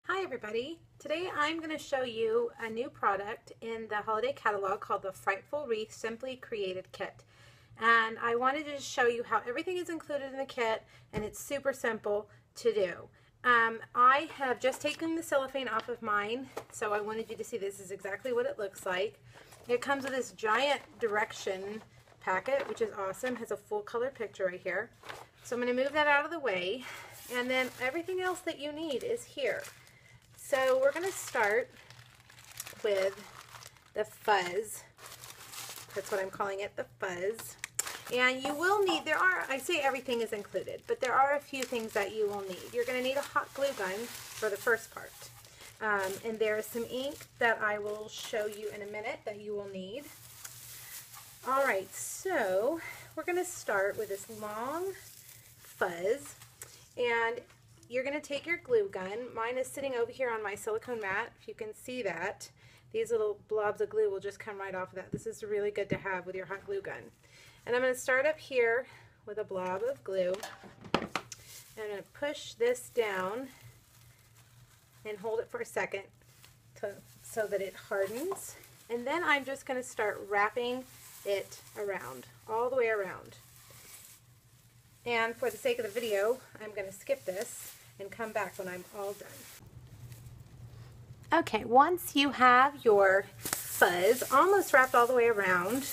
Hi everybody! Today I'm going to show you a new product in the holiday catalog called the Frightful Wreath Simply Created Kit. And I wanted to show you how everything is included in the kit, and it's super simple to do. I have just taken the cellophane off of mine, so I wanted you to see this is exactly what it looks like. It comes with this giant direction packet, which is awesome. It has a full color picture right here. So I'm going to move that out of the way, and then everything else that you need is here. So we're going to start with the fuzz. That's what I'm calling it, the fuzz. And you will need, I say everything is included, but there are a few things that you will need. You're going to need a hot glue gun for the first part. And there is some ink that I will show you in a minute that you will need. Alright, so we're going to start with this long fuzz. And you're going to take your glue gun. Mine is sitting over here on my silicone mat. If you can see that, these little blobs of glue will just come right off of that. This is really good to have with your hot glue gun. And I'm going to start up here with a blob of glue. And I'm going to push this down and hold it for a second so that it hardens. And then I'm just going to start wrapping it around, all the way around. And for the sake of the video, I'm going to skip this and come back when I'm all done. Okay, once you have your fuzz almost wrapped all the way around,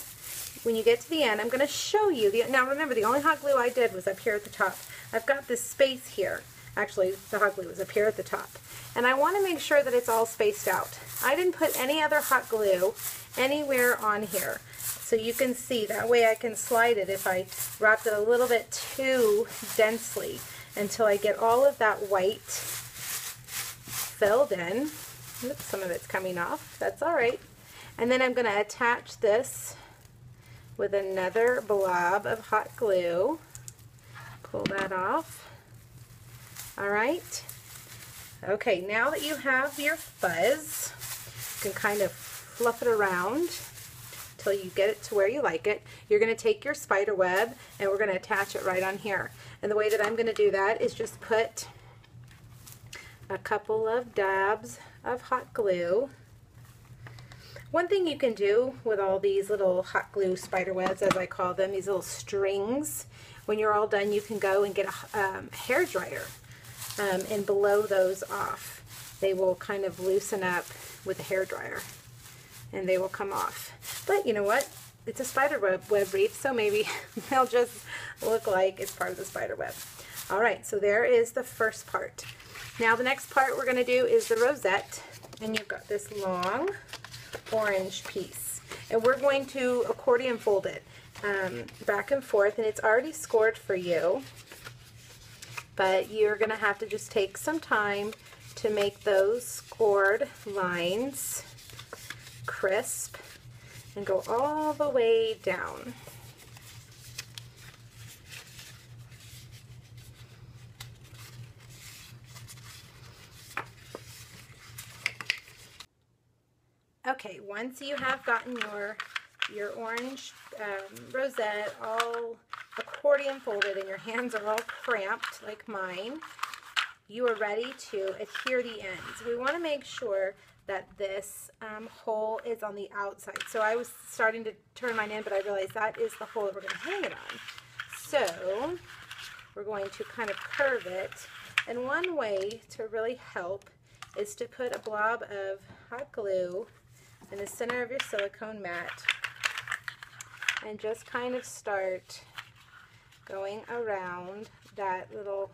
when you get to the end, I'm going to show you. Now remember, the only hot glue I did was up here at the top. I've got this space here. Actually, the hot glue was up here at the top. And I want to make sure that it's all spaced out. I didn't put any other hot glue anywhere on here. So you can see, that way I can slide it if I wrapped it a little bit too densely until I get all of that white filled in. Oops, some of it's coming off. That's all right. And then I'm going to attach this with another blob of hot glue. Pull that off. All right. Okay, now that you have your fuzz, you can kind of fluff it around until you get it to where you like it. You're going to take your spider web and we're going to attach it right on here. And the way that I'm going to do that is just put a couple of dabs of hot glue. One thing you can do with all these little hot glue spider webs, as I call them, these little strings, when you're all done, you can go and get a hair dryer and blow those off. They will kind of loosen up with a hair dryer and they will come off. But you know what? It's a spider web wreath, so maybe they'll just look like it's part of the spider web. All right, so there is the first part. Now the next part we're going to do is the rosette, and you've got this long orange piece. And we're going to accordion fold it back and forth, and it's already scored for you, but you're going to have to just take some time to make those scored lines crisp and go all the way down. Okay, once you have gotten your orange rosette all accordion folded and your hands are all cramped like mine, you are ready to adhere the ends. We want to make sure that this hole is on the outside. So I was starting to turn mine in, but I realized that is the hole that we're going to hang it on. So we're going to kind of curve it. And one way to really help is to put a blob of hot glue in the center of your silicone mat and just kind of start going around that little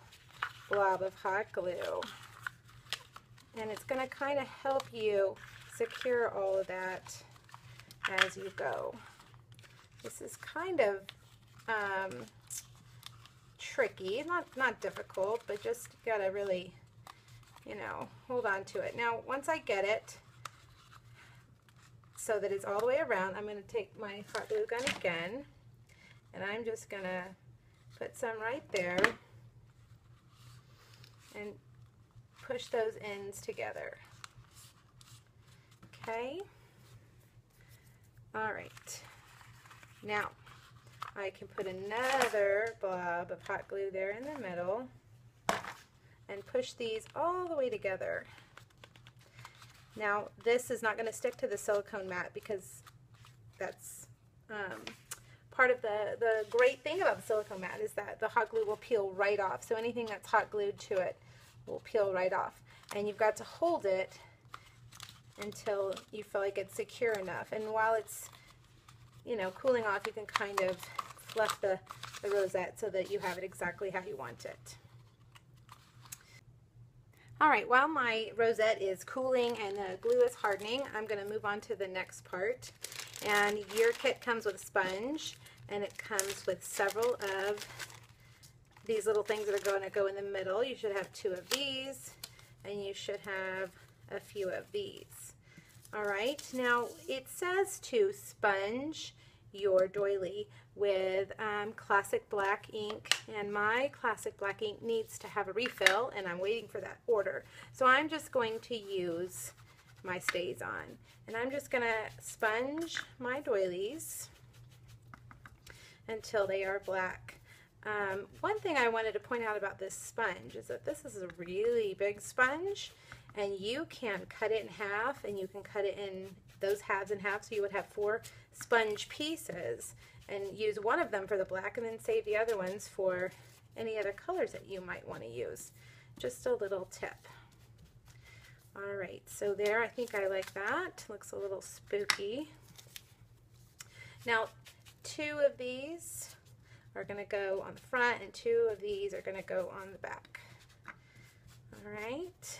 blob of hot glue. And it's going to kind of help you secure all of that as you go. This is kind of tricky, not difficult, but just got to really, hold on to it. Now, once I get it so that it's all the way around, I'm going to take my hot glue gun again, and I'm just going to put some right there and push those ends together. Okay. All right. Now I can put another blob of hot glue there in the middle and push these all the way together. Now this is not going to stick to the silicone mat because that's part of the great thing about the silicone mat is that the hot glue will peel right off. So anything that's hot glued to it will peel right off. And you've got to hold it until you feel like it's secure enough. And while it's, you know, cooling off, you can kind of fluff the rosette so that you have it exactly how you want it. All right, while my rosette is cooling and the glue is hardening, I'm going to move on to the next part. And your kit comes with a sponge, and it comes with several of these little things that are going to go in the middle. You should have 2 of these, and you should have a few of these. All right, now it says to sponge your doily with classic black ink, and my classic black ink needs to have a refill, and I'm waiting for that order. So I'm just going to use my Stays On, and I'm just going to sponge my doilies until they are black. One thing I wanted to point out about this sponge is that this is a really big sponge, and you can cut it in half, and you can cut it in those halves in half, so you would have 4 sponge pieces, and use one of them for the black and then save the other ones for any other colors that you might want to use. Just a little tip. All right, so there, I think I like that. Looks a little spooky. Now, 2 of these are going to go on the front, and 2 of these are going to go on the back. All right.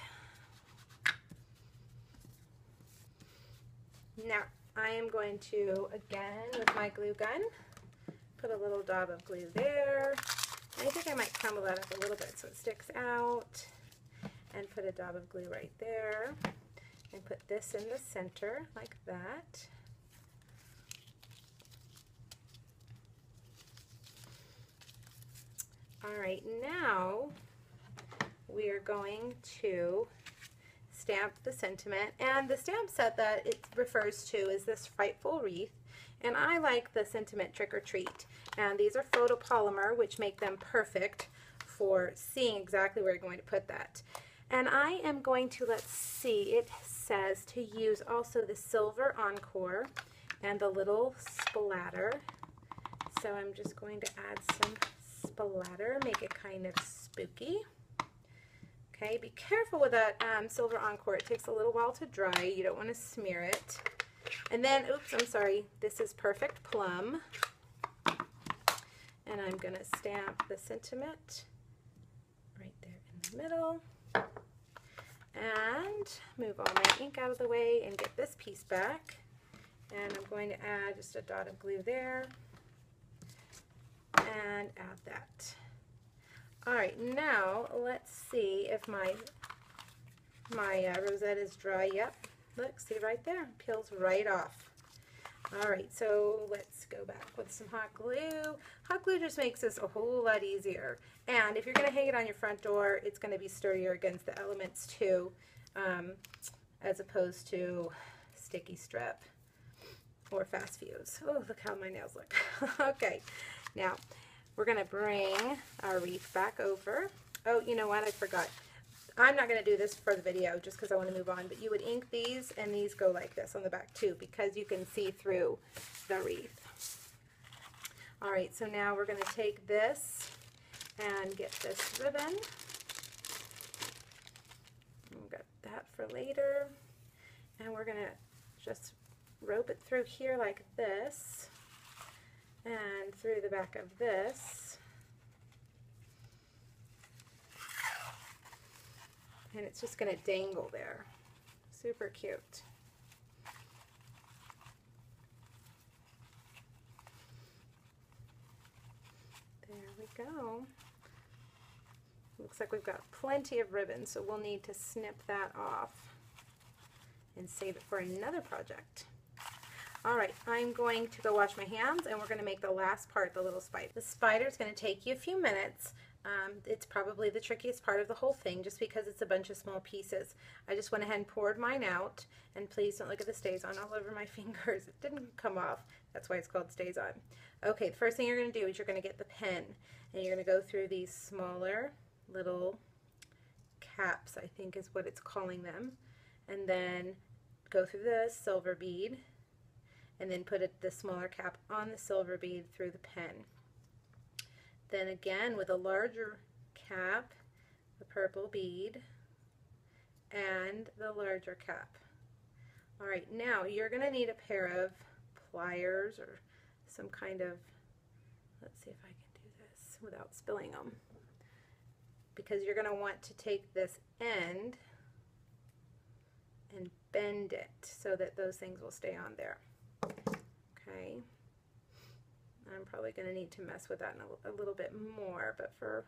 Now, I am going to, again, with my glue gun, put a little dab of glue there. I think I might crumble that up a little bit so it sticks out. And put a dab of glue right there. And put this in the center, like that. All right, now we are going to stamp the sentiment, and the stamp set that it refers to is this Frightful Wreath, and I like the sentiment Trick or Treat, and these are photopolymer, which make them perfect for seeing exactly where you're going to put that. And I am going to, let's see, it says to use also the Silver Encore and the little splatter, so I'm just going to add some splatter, make it kind of spooky. Okay, be careful with that Silver Encore. It takes a little while to dry. You don't want to smear it. And then, oops, I'm sorry, this is Perfect Plum. And I'm going to stamp the sentiment right there in the middle. And move all my ink out of the way and get this piece back. And I'm going to add just a dot of glue there. And add that. All right, now let's see if my rosette is dry. Yep, look, see right there, peels right off. All right, so let's go back with some hot glue. Hot glue just makes this a whole lot easier. And if you're going to hang it on your front door, it's going to be sturdier against the elements too, as opposed to sticky strip or fast fuse. Oh, look how my nails look. Okay, now we're going to bring our wreath back over. Oh, you know what? I forgot. I'm not going to do this for the video just because I want to move on, but you would ink these, and these go like this on the back too because you can see through the wreath. All right, so now we're going to take this and get this ribbon. We've got that for later. And we're going to just rope it through here like this. And through the back of this, and it's just going to dangle there. Super cute. There we go. Looks like we've got plenty of ribbon, so we'll need to snip that off and save it for another project. All right, I'm going to go wash my hands, and we're going to make the last part, the little spider. The spider is going to take you a few minutes. It's probably the trickiest part of the whole thing just because it's a bunch of small pieces. I just went ahead and poured mine out, and please don't look at the Stays On all over my fingers. It didn't come off. That's why it's called Stays On. Okay, the first thing you're going to do is you're going to get the pen, and you're going to go through these smaller little caps, I think is what it's calling them. and then go through the silver bead, and then put the smaller cap on the silver bead through the pen. Then again with a larger cap, the purple bead, and the larger cap. All right, now you're going to need a pair of pliers or some kind of, let's see if I can do this without spilling them, because you're going to want to take this end and bend it so that those things will stay on there. Okay, I'm probably going to need to mess with that a little bit more, but for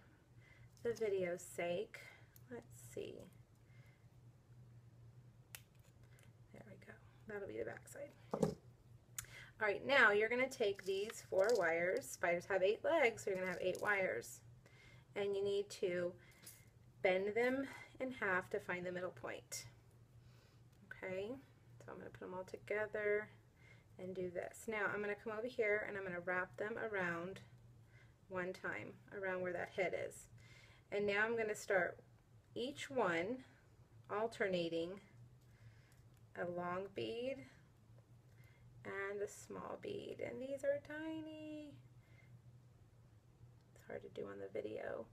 the video's sake, let's see. There we go. That'll be the back side. All right, now you're going to take these 4 wires. Spiders have 8 legs, so you're going to have 8 wires. And you need to bend them in half to find the middle point. Okay, so I'm going to put them all together and do this. Now I'm going to come over here and I'm going to wrap them around one time, around where that head is. And now I'm going to start each one alternating a long bead and a small bead. And these are tiny. It's hard to do on the video.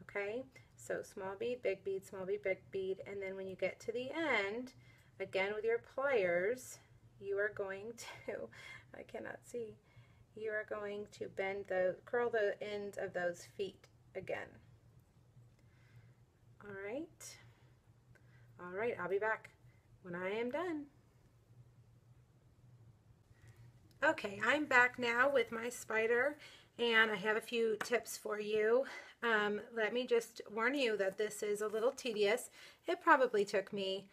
Okay, so small bead, big bead, small bead, big bead, and then when you get to the end, again with your pliers, you are going to, I cannot see, you are going to bend curl the ends of those feet again. All right, I'll be back when I am done. Okay, I'm back now with my spider, and I have a few tips for you. Let me just warn you that this is a little tedious. It probably took me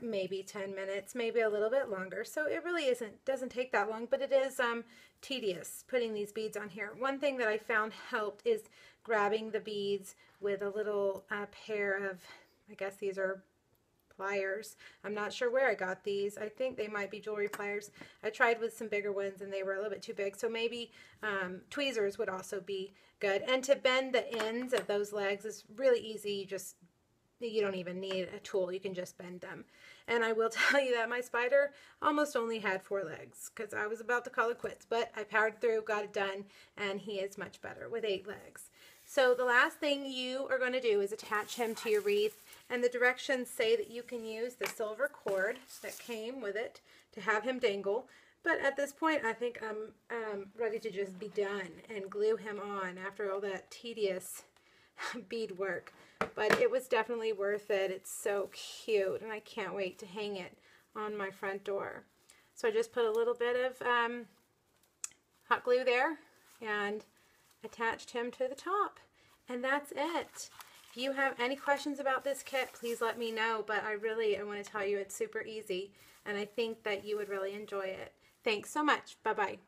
maybe 10 minutes, maybe a little bit longer. So it really doesn't take that long, but it is tedious putting these beads on here. One thing that I found helped is grabbing the beads with a little pair of, I guess these are pliers. I'm not sure where I got these. I think they might be jewelry pliers. I tried with some bigger ones and they were a little bit too big, so maybe tweezers would also be good. And to bend the ends of those legs is really easy. You don't even need a tool. You can just bend them. And I will tell you that my spider almost only had 4 legs because I was about to call it quits, but I powered through, got it done, and he is much better with 8 legs. So the last thing you are going to do is attach him to your wreath, and the directions say that you can use the silver cord that came with it to have him dangle. But at this point, I think I'm ready to just be done and glue him on after all that tedious bead work. But it was definitely worth it. It's so cute, and I can't wait to hang it on my front door. So I just put a little bit of hot glue there and attached him to the top, and that's it. If you have any questions about this kit, please let me know, but I want to tell you it's super easy, and I think that you would really enjoy it. Thanks so much. Bye-bye.